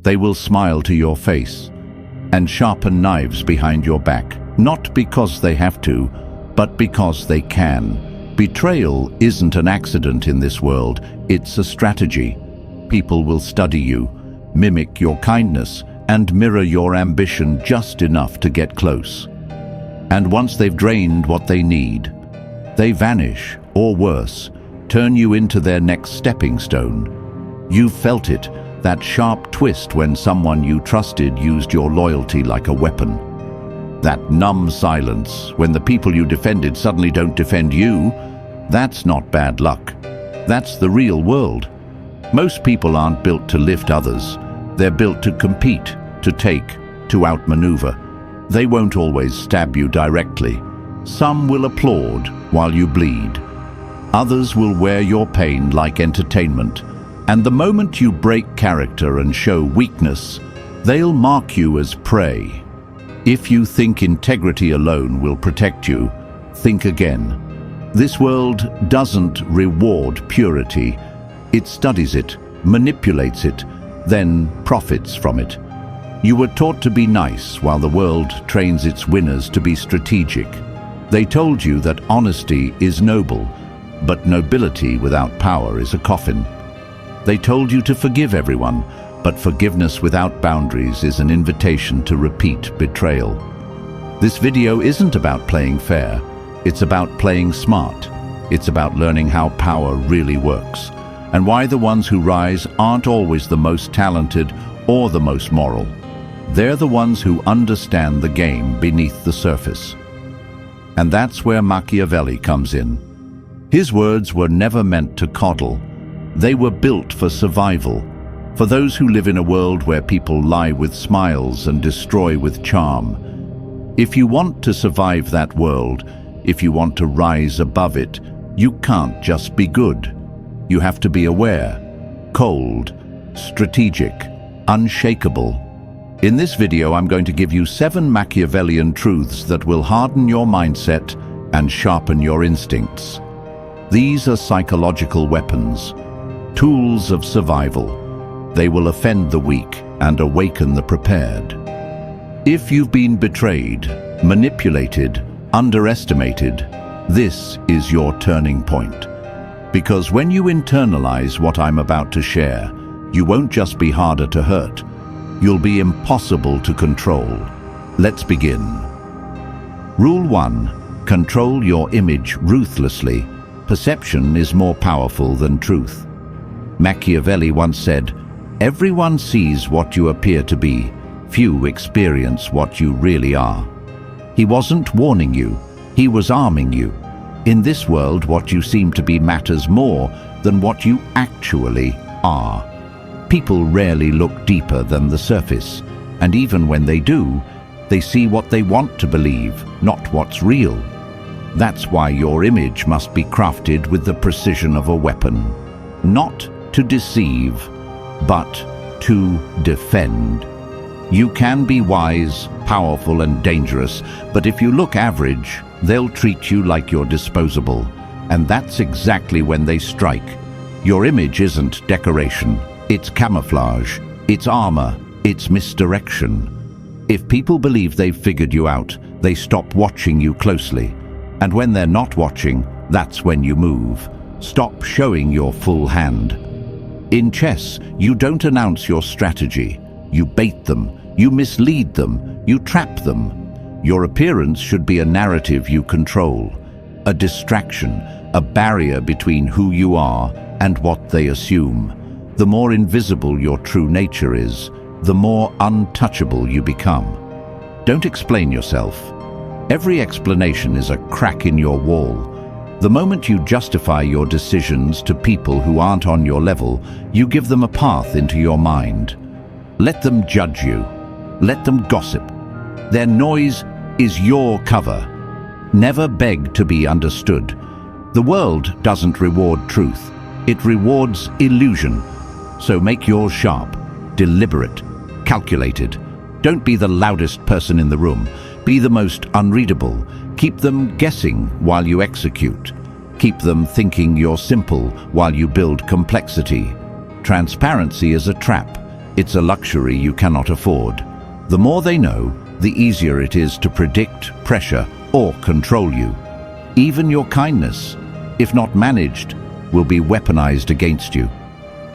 They will smile to your face and sharpen knives behind your back, not because they have to, but because they can. Betrayal isn't an accident in this world, it's a strategy. People will study you, mimic your kindness, and mirror your ambition just enough to get close. And once they've drained what they need, they vanish, or worse, turn you into their next stepping stone. You've felt it, that sharp twist when someone you trusted used your loyalty like a weapon. That numb silence when the people you defended suddenly don't defend you. That's not bad luck. That's the real world. Most people aren't built to lift others. They're built to compete, to take, to outmaneuver. They won't always stab you directly. Some will applaud while you bleed. Others will wear your pain like entertainment. And the moment you break character and show weakness, they'll mark you as prey. If you think integrity alone will protect you, think again. This world doesn't reward purity. It studies it, manipulates it, then profits from it. You were taught to be nice while the world trains its winners to be strategic. They told you that honesty is noble, but nobility without power is a coffin. They told you to forgive everyone, but forgiveness without boundaries is an invitation to repeat betrayal. This video isn't about playing fair, it's about playing smart. It's about learning how power really works, and why the ones who rise aren't always the most talented or the most moral. They're the ones who understand the game beneath the surface. And that's where Machiavelli comes in. His words were never meant to coddle. They were built for survival, for those who live in a world where people lie with smiles and destroy with charm. If you want to survive that world, if you want to rise above it, you can't just be good. You have to be aware, cold, strategic, unshakable. In this video, I'm going to give you 7 Machiavellian truths that will harden your mindset and sharpen your instincts. These are psychological weapons, tools of survival. They will offend the weak and awaken the prepared. If you've been betrayed, manipulated, underestimated, this is your turning point. Because when you internalize what I'm about to share, you won't just be harder to hurt, you'll be impossible to control. Let's begin. Rule 1. Control your image ruthlessly. Perception is more powerful than truth. Machiavelli once said, "Everyone sees what you appear to be, few experience what you really are." He wasn't warning you, he was arming you. In this world, what you seem to be matters more than what you actually are. People rarely look deeper than the surface, and even when they do, they see what they want to believe, not what's real. That's why your image must be crafted with the precision of a weapon. Not to deceive, but to defend. You can be wise, powerful, and dangerous, but if you look average, they'll treat you like you're disposable. And that's exactly when they strike. Your image isn't decoration, it's camouflage, it's armor, it's misdirection. If people believe they've figured you out, they stop watching you closely. And when they're not watching, that's when you move. Stop showing your full hand. In chess, you don't announce your strategy. You bait them, you mislead them, you trap them. Your appearance should be a narrative you control, a distraction, a barrier between who you are and what they assume. The more invisible your true nature is, the more untouchable you become. Don't explain yourself. Every explanation is a crack in your wall. The moment you justify your decisions to people who aren't on your level, you give them a path into your mind. Let them judge you. Let them gossip. Their noise is your cover. Never beg to be understood. The world doesn't reward truth. It rewards illusion. So make yours sharp, deliberate, calculated. Don't be the loudest person in the room. Be the most unreadable. Keep them guessing while you execute. Keep them thinking you're simple while you build complexity. Transparency is a trap. It's a luxury you cannot afford. The more they know, the easier it is to predict, pressure, or control you. Even your kindness, if not managed, will be weaponized against you.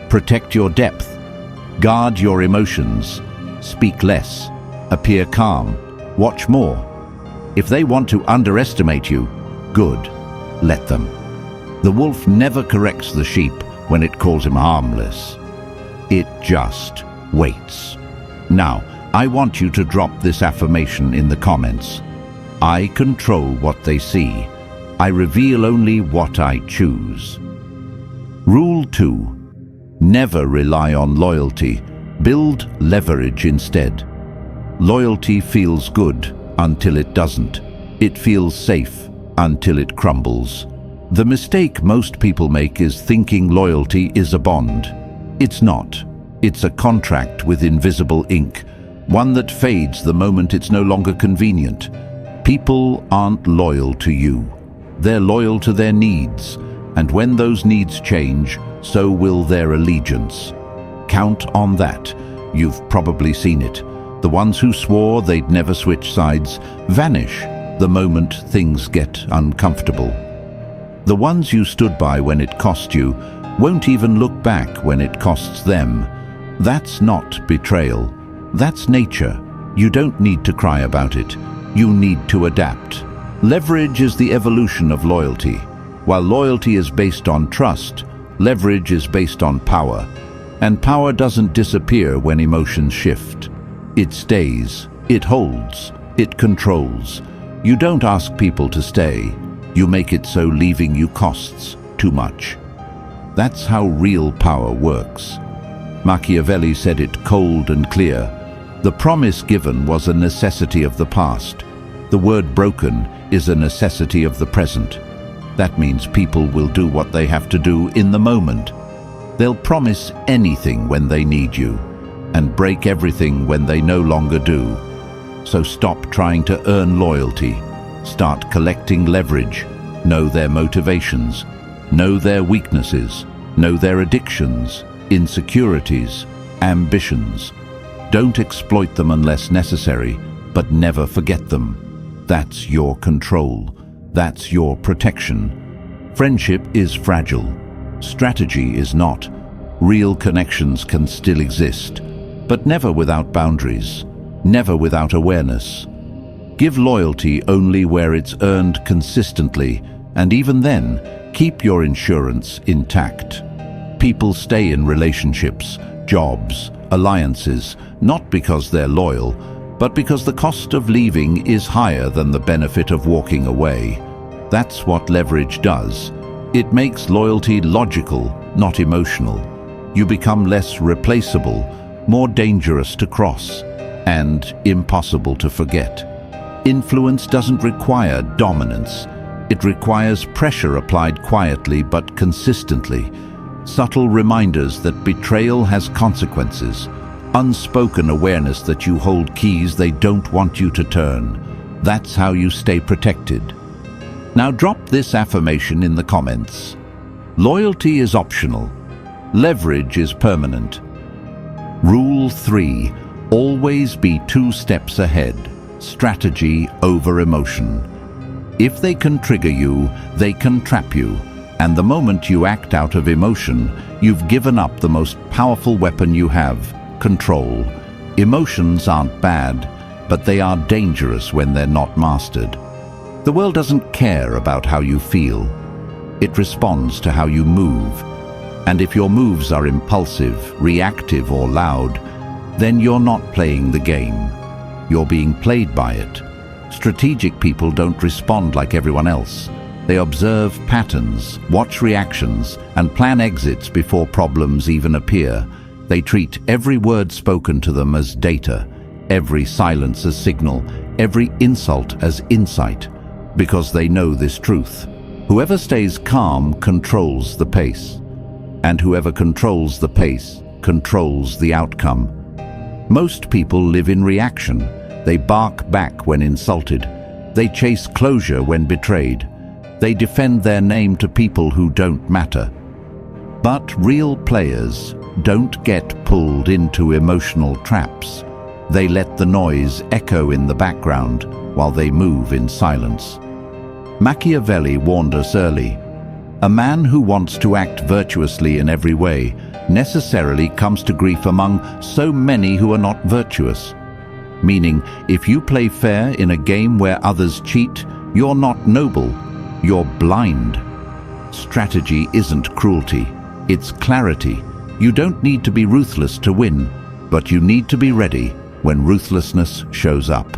Protect your depth. Guard your emotions. Speak less. Appear calm. Watch more. If they want to underestimate you, good. Let them. The wolf never corrects the sheep when it calls him harmless. It just waits. Now, I want you to drop this affirmation in the comments. I control what they see. I reveal only what I choose. Rule 2. Never rely on loyalty. Build leverage instead. Loyalty feels good until it doesn't. It feels safe until it crumbles. The mistake most people make is thinking loyalty is a bond. It's not. It's a contract with invisible ink, one that fades the moment it's no longer convenient. People aren't loyal to you. They're loyal to their needs, and when those needs change, so will their allegiance. Count on that. You've probably seen it. The ones who swore they'd never switch sides vanish the moment things get uncomfortable. The ones you stood by when it cost you won't even look back when it costs them. That's not betrayal. That's nature. You don't need to cry about it. You need to adapt. Leverage is the evolution of loyalty. While loyalty is based on trust, leverage is based on power. And power doesn't disappear when emotions shift. It stays, it holds, it controls. You don't ask people to stay. You make it so leaving you costs too much. That's how real power works. Machiavelli said it cold and clear. The promise given was a necessity of the past. The word broken is a necessity of the present. That means people will do what they have to do in the moment. They'll promise anything when they need you, and break everything when they no longer do. So stop trying to earn loyalty. Start collecting leverage. Know their motivations. Know their weaknesses. Know their addictions, insecurities, ambitions. Don't exploit them unless necessary, but never forget them. That's your control. That's your protection. Friendship is fragile. Strategy is not. Real connections can still exist, but never without boundaries, never without awareness. Give loyalty only where it's earned consistently, and even then, keep your insurance intact. People stay in relationships, jobs, alliances, not because they're loyal, but because the cost of leaving is higher than the benefit of walking away. That's what leverage does. It makes loyalty logical, not emotional. You become less replaceable, more dangerous to cross, and impossible to forget. Influence doesn't require dominance. It requires pressure applied quietly but consistently. Subtle reminders that betrayal has consequences. Unspoken awareness that you hold keys they don't want you to turn. That's how you stay protected. Now drop this affirmation in the comments. Loyalty is optional. Leverage is permanent. Rule 3. Always be 2 steps ahead. Strategy over emotion. If they can trigger you, they can trap you. And the moment you act out of emotion, you've given up the most powerful weapon you have, control. Emotions aren't bad, but they are dangerous when they're not mastered. The world doesn't care about how you feel. It responds to how you move. And if your moves are impulsive, reactive, or loud, then you're not playing the game. You're being played by it. Strategic people don't respond like everyone else. They observe patterns, watch reactions, and plan exits before problems even appear. They treat every word spoken to them as data, every silence as signal, every insult as insight, because they know this truth. Whoever stays calm controls the pace, and whoever controls the pace controls the outcome. Most people live in reaction. They bark back when insulted. They chase closure when betrayed. They defend their name to people who don't matter. But real players don't get pulled into emotional traps. They let the noise echo in the background while they move in silence. Machiavelli warned us early. A man who wants to act virtuously in every way necessarily comes to grief among so many who are not virtuous. Meaning, if you play fair in a game where others cheat, you're not noble, you're blind. Strategy isn't cruelty, it's clarity. You don't need to be ruthless to win, but you need to be ready when ruthlessness shows up.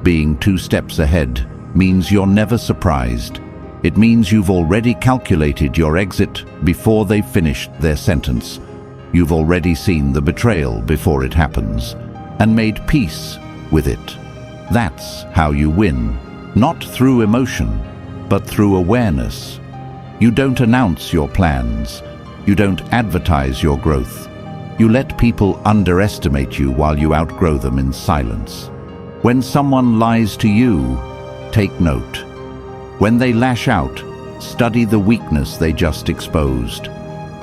Being 2 steps ahead means you're never surprised. It means you've already calculated your exit before they've finished their sentence. You've already seen the betrayal before it happens, and made peace with it. That's how you win, not through emotion, but through awareness. You don't announce your plans. You don't advertise your growth. You let people underestimate you while you outgrow them in silence. When someone lies to you, take note. When they lash out, study the weakness they just exposed.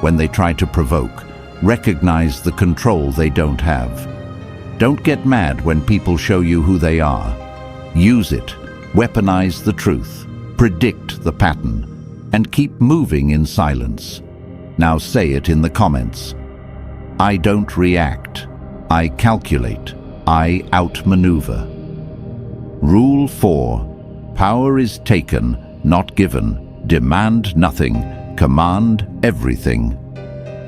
When they try to provoke, recognize the control they don't have. Don't get mad when people show you who they are. Use it, weaponize the truth, predict the pattern, and keep moving in silence. Now say it in the comments. I don't react. I calculate. I outmaneuver. Rule 4. Power is taken, not given. Demand nothing. Command everything.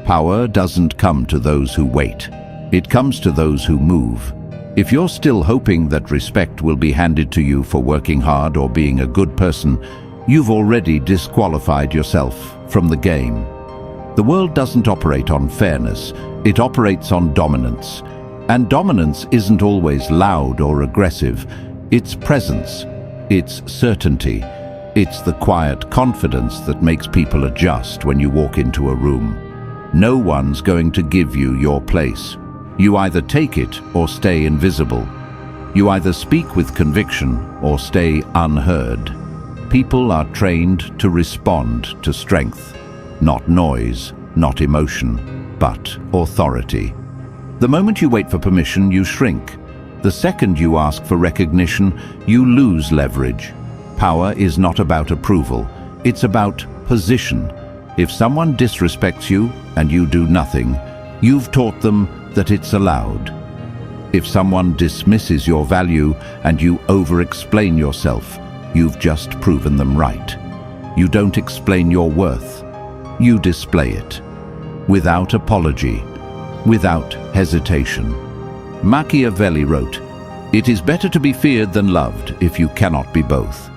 Power doesn't come to those who wait. It comes to those who move. If you're still hoping that respect will be handed to you for working hard or being a good person, you've already disqualified yourself from the game. The world doesn't operate on fairness, it operates on dominance. And dominance isn't always loud or aggressive. It's presence, it's certainty, it's the quiet confidence that makes people adjust when you walk into a room. No one's going to give you your place. You either take it or stay invisible. You either speak with conviction or stay unheard. People are trained to respond to strength. Not noise, not emotion, but authority. The moment you wait for permission, you shrink. The second you ask for recognition, you lose leverage. Power is not about approval, it's about position. If someone disrespects you and you do nothing, you've taught them that it's allowed. If someone dismisses your value and you over-explain yourself, you've just proven them right. You don't explain your worth. You display it, without apology, without hesitation. Machiavelli wrote, "It is better to be feared than loved if you cannot be both."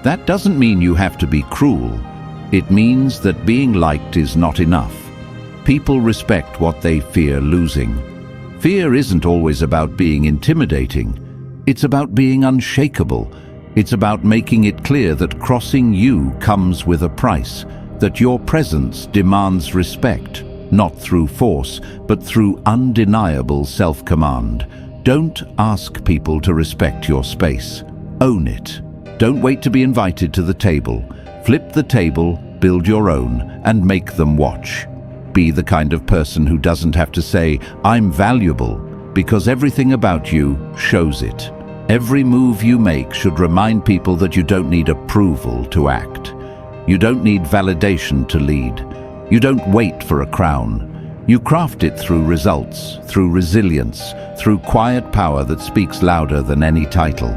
That doesn't mean you have to be cruel. It means that being liked is not enough. People respect what they fear losing. Fear isn't always about being intimidating. It's about being unshakable. It's about making it clear that crossing you comes with a price, that your presence demands respect, not through force, but through undeniable self-command. Don't ask people to respect your space. Own it. Don't wait to be invited to the table. Flip the table, build your own, and make them watch. Be the kind of person who doesn't have to say, "I'm valuable," because everything about you shows it. Every move you make should remind people that you don't need approval to act. You don't need validation to lead. You don't wait for a crown. You craft it through results, through resilience, through quiet power that speaks louder than any title.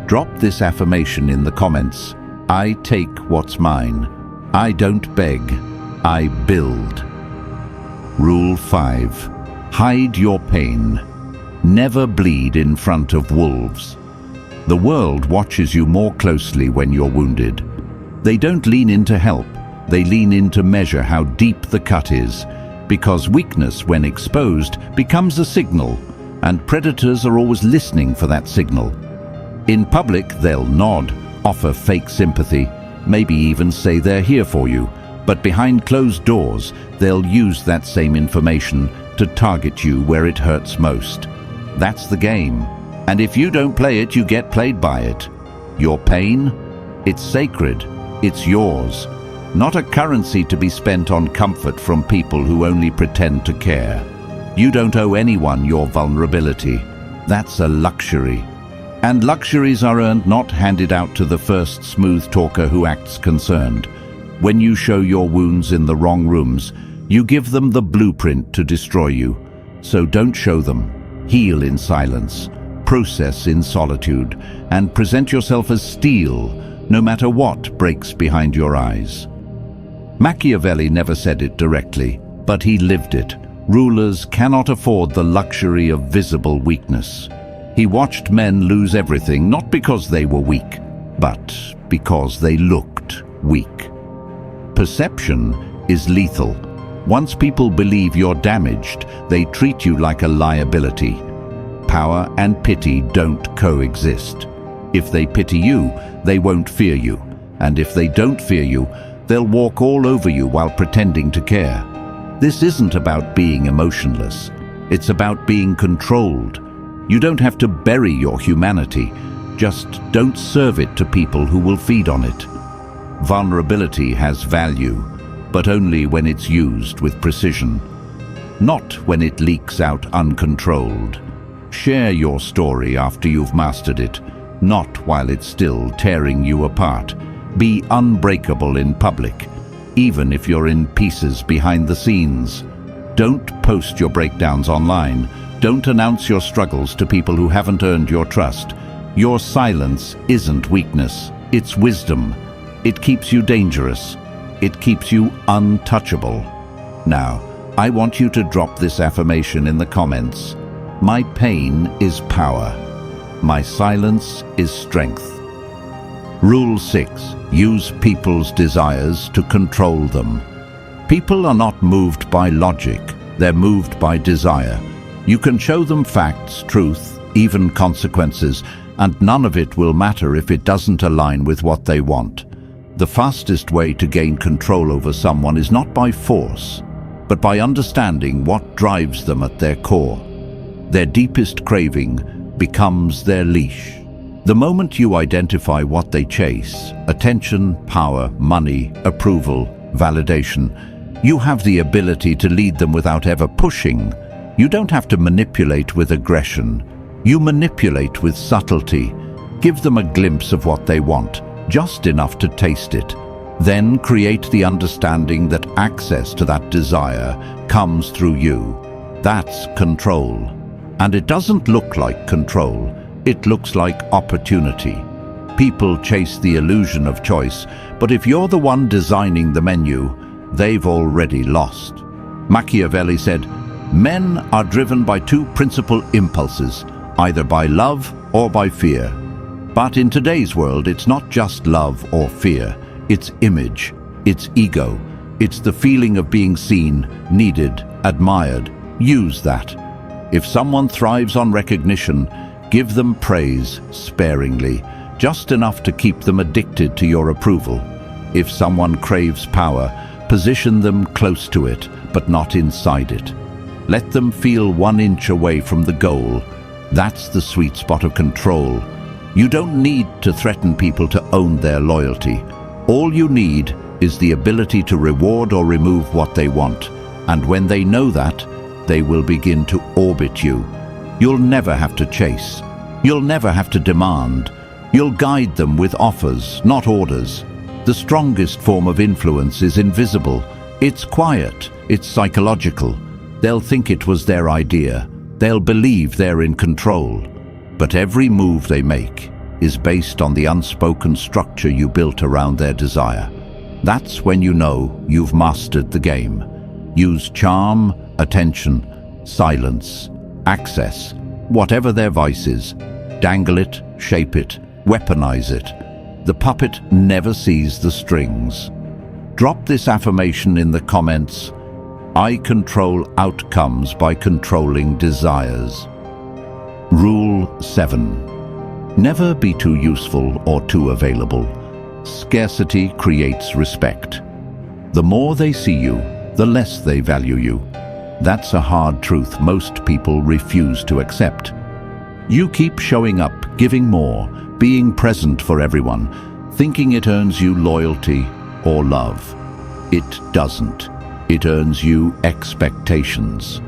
Drop this affirmation in the comments. I take what's mine. I don't beg. I build. Rule 5. Hide your pain. Never bleed in front of wolves. The world watches you more closely when you're wounded. They don't lean in to help. They lean in to measure how deep the cut is, because weakness, when exposed, becomes a signal, and predators are always listening for that signal. In public, they'll nod, offer fake sympathy, maybe even say they're here for you, but behind closed doors, they'll use that same information to target you where it hurts most. That's the game. And if you don't play it, you get played by it. Your pain? It's sacred. It's yours. not a currency to be spent on comfort from people who only pretend to care. You don't owe anyone your vulnerability. That's a luxury. And luxuries are earned, not handed out to the first smooth talker who acts concerned. When you show your wounds in the wrong rooms, you give them the blueprint to destroy you. So don't show them. Heal in silence, process in solitude, and present yourself as steel, no matter what breaks behind your eyes. Machiavelli never said it directly, but he lived it. Rulers cannot afford the luxury of visible weakness. He watched men lose everything, not because they were weak, but because they looked weak. Perception is lethal. Once people believe you're damaged, they treat you like a liability. Power and pity don't coexist. If they pity you, they won't fear you. And if they don't fear you, they'll walk all over you while pretending to care. This isn't about being emotionless. It's about being controlled. You don't have to bury your humanity. Just don't serve it to people who will feed on it. Vulnerability has value, but only when it's used with precision. Not when it leaks out uncontrolled. Share your story after you've mastered it, not while it's still tearing you apart. Be unbreakable in public, even if you're in pieces behind the scenes. Don't post your breakdowns online. Don't announce your struggles to people who haven't earned your trust. Your silence isn't weakness, it's wisdom. It keeps you dangerous. It keeps you untouchable. Now, I want you to drop this affirmation in the comments. My pain is power. My silence is strength. Rule 6. Use people's desires to control them. People are not moved by logic. They're moved by desire. You can show them facts, truth, even consequences, and none of it will matter if it doesn't align with what they want. The fastest way to gain control over someone is not by force, but by understanding what drives them at their core. Their deepest craving becomes their leash. The moment you identify what they chase, attention, power, money, approval, validation, you have the ability to lead them without ever pushing. You don't have to manipulate with aggression. You manipulate with subtlety. Give them a glimpse of what they want, just enough to taste it. Then create the understanding that access to that desire comes through you. That's control. And it doesn't look like control. It looks like opportunity. People chase the illusion of choice, but if you're the one designing the menu, they've already lost. Machiavelli said, "Men are driven by two principal impulses, either by love or by fear." But in today's world, it's not just love or fear. It's image, it's ego, it's the feeling of being seen, needed, admired. Use that. If someone thrives on recognition, give them praise sparingly, just enough to keep them addicted to your approval. If someone craves power, position them close to it, but not inside it. Let them feel 1 inch away from the goal. That's the sweet spot of control. You don't need to threaten people to own their loyalty. All you need is the ability to reward or remove what they want. And when they know that, they will begin to orbit you. You'll never have to chase. You'll never have to demand. You'll guide them with offers, not orders. The strongest form of influence is invisible. It's quiet. It's psychological. They'll think it was their idea. They'll believe they're in control. But every move they make is based on the unspoken structure you built around their desire. That's when you know you've mastered the game. Use charm, attention, silence, access, whatever their vice is. Dangle it, shape it, weaponize it. The puppet never sees the strings. Drop this affirmation in the comments. I control outcomes by controlling desires. Rule 7. Never be too useful or too available. Scarcity creates respect. The more they see you, the less they value you. That's a hard truth most people refuse to accept. You keep showing up, giving more, being present for everyone, thinking it earns you loyalty or love. It doesn't. It earns you expectations.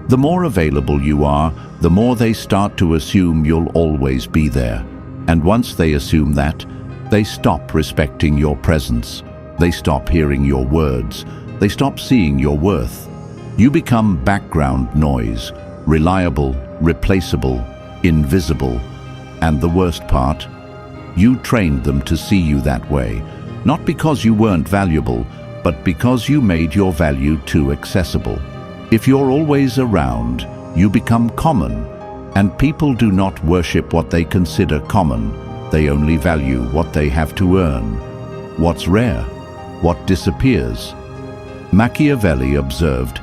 The more available you are, the more they start to assume you'll always be there. And once they assume that, they stop respecting your presence. They stop hearing your words. They stop seeing your worth. You become background noise, reliable, replaceable, invisible. And the worst part, you trained them to see you that way, not because you weren't valuable, but because you made your value too accessible. If you're always around, you become common, and people do not worship what they consider common. They only value what they have to earn. What's rare? What disappears? Machiavelli observed,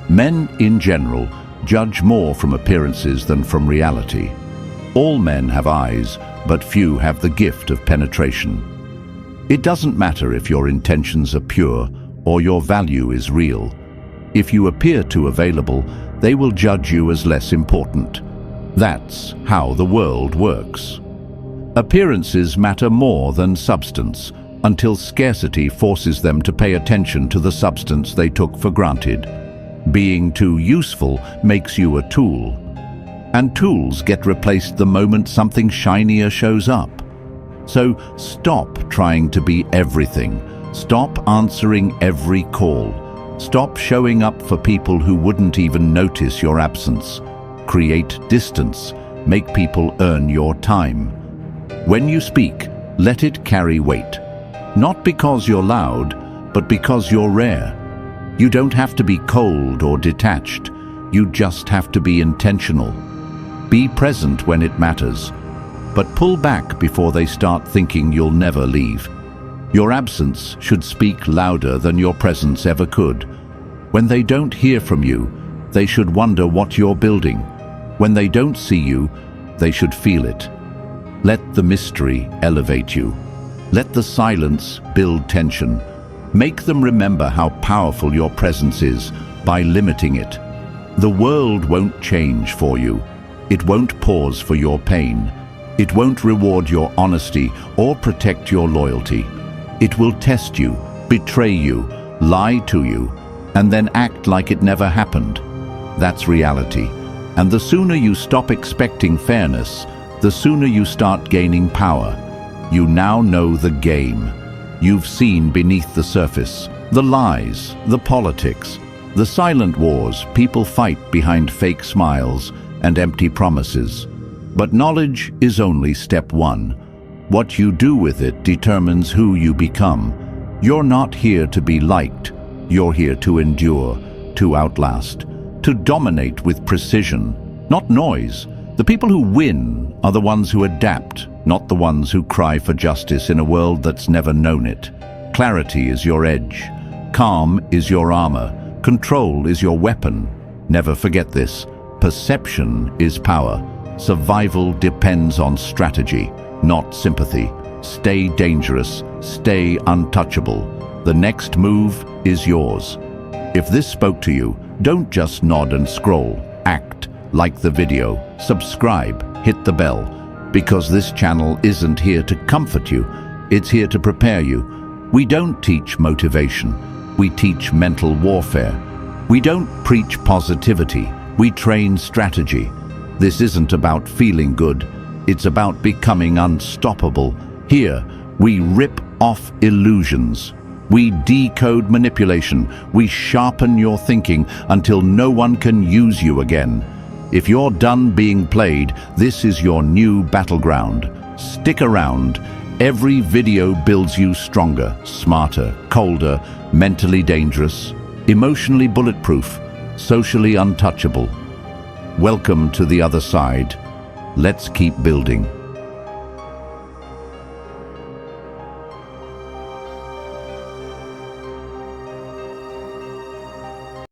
"Men in general judge more from appearances than from reality. All men have eyes, but few have the gift of penetration." It doesn't matter if your intentions are pure or your value is real. If you appear too available, they will judge you as less important. That's how the world works. Appearances matter more than substance, until scarcity forces them to pay attention to the substance they took for granted. Being too useful makes you a tool. And tools get replaced the moment something shinier shows up. So stop trying to be everything. Stop answering every call. Stop showing up for people who wouldn't even notice your absence. Create distance. Make people earn your time. When you speak, let it carry weight. Not because you're loud, but because you're rare. You don't have to be cold or detached. You just have to be intentional. Be present when it matters, but pull back before they start thinking you'll never leave. Your absence should speak louder than your presence ever could. When they don't hear from you, they should wonder what you're building. When they don't see you, they should feel it. Let the mystery elevate you. Let the silence build tension. Make them remember how powerful your presence is by limiting it. The world won't change for you. It won't pause for your pain. It won't reward your honesty or protect your loyalty. It will test you, betray you, lie to you, and then act like it never happened. That's reality. And the sooner you stop expecting fairness, the sooner you start gaining power. You now know the game. You've seen beneath the surface, the lies, the politics, the silent wars people fight behind fake smiles and empty promises. But knowledge is only step one. What you do with it determines who you become. You're not here to be liked. You're here to endure, to outlast, to dominate with precision, not noise. The people who win are the ones who adapt, not the ones who cry for justice in a world that's never known it. Clarity is your edge. Calm is your armor. Control is your weapon. Never forget this. Perception is power. Survival depends on strategy, not sympathy. Stay dangerous. Stay untouchable. The next move is yours. If this spoke to you, don't just nod and scroll. Act. Like the video. Subscribe. Hit the bell. Because this channel isn't here to comfort you. It's here to prepare you. We don't teach motivation. We teach mental warfare. We don't preach positivity. We train strategy. This isn't about feeling good. It's about becoming unstoppable. Here, we rip off illusions. We decode manipulation. We sharpen your thinking until no one can use you again. If you're done being played, this is your new battleground. Stick around. Every video builds you stronger, smarter, colder, mentally dangerous, emotionally bulletproof, socially untouchable. Welcome to the other side. Let's keep building.